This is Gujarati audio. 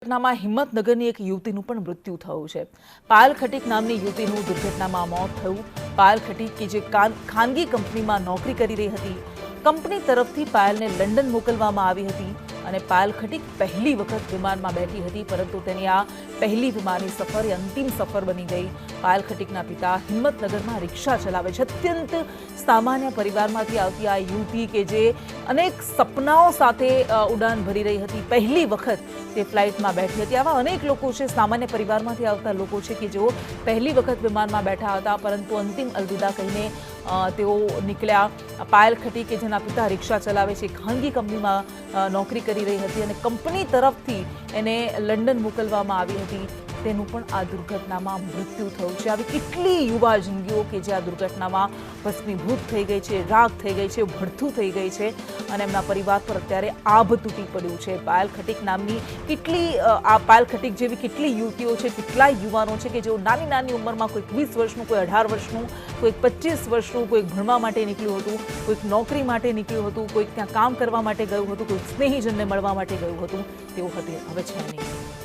દુર્ઘટનામાં હિંમતનગરની એક યુવતીનું પણ મૃત્યુ થયું છે। પાયલ ખટીક નામની યુવતીનું દુર્ઘટનામાં મોત થયું। પાયલ ખટીક કે જે ખાનગી કંપનીમાં નોકરી કરી રહી હતી, કંપની તરફથી પાયલને લંડન મોકલવામાં આવી હતી અને પાયલ ખટીક પહેલી વખત વિમાનમાં બેઠી હતી, પરંતુ તેની આ પહેલી વિમાની સફર એ અંતિમ સફર બની ગઈ। પાયલ ખટીકના પિતા હિંમતનગરમાં રિક્ષા ચલાવે છે। અત્યંત સામાન્ય પરિવારમાંથી આવતી આ યુવતી કે જે અનેક સપનાઓ સાથે ઉડાન ભરી રહી હતી, પહેલી વખત તે ફ્લાઇટમાં બેઠી હતી। આવા અનેક લોકો છે, સામાન્ય પરિવારમાંથી આવતા લોકો છે કે જેઓ પહેલી વખત વિમાનમાં બેઠા હતા, પરંતુ અંતિમ અલવિદા કહીને તેઓ નીકળ્યા। પાયલ ખટીક કે જેના પિતા રિક્ષા ચલાવે છે, ખાનગી કંપનીમાં નોકરી કરી રહી હતી અને કંપની તરફથી એને લંડન મોકલવામાં આવી હતી, તેનું પણ આ દુર્ઘટનામાં મૃત્યુ થયું છે। આવી કેટલી યુવા જિંદગીઓ કે જે આ દુર્ઘટનામાં ભસ્મીભૂત થઈ ગઈ છે, રાખ થઈ ગઈ છે, ભડથું થઈ ગઈ છે અને એમના પરિવાર પર અત્યારે આભ તૂટી પડ્યું છે। પાયલ ખટીક નામની પાયલ ખટીક જેવી કેટલી યુવતીઓ છે, કેટલાય યુવાનો છે કે જેઓ નાની નાની ઉંમરમાં, કોઈક 20 વર્ષનું, કોઈ 18 વર્ષનું, કોઈક 25 વર્ષનું, કોઈક ભણવા માટે નીકળ્યું હતું, કોઈક નોકરી માટે નીકળ્યું હતું, કોઈક ત્યાં કામ કરવા માટે ગયું હતું, કોઈક સ્નેહીજનને મળવા માટે ગયું હતું, તેઓ હવે છે નહીં।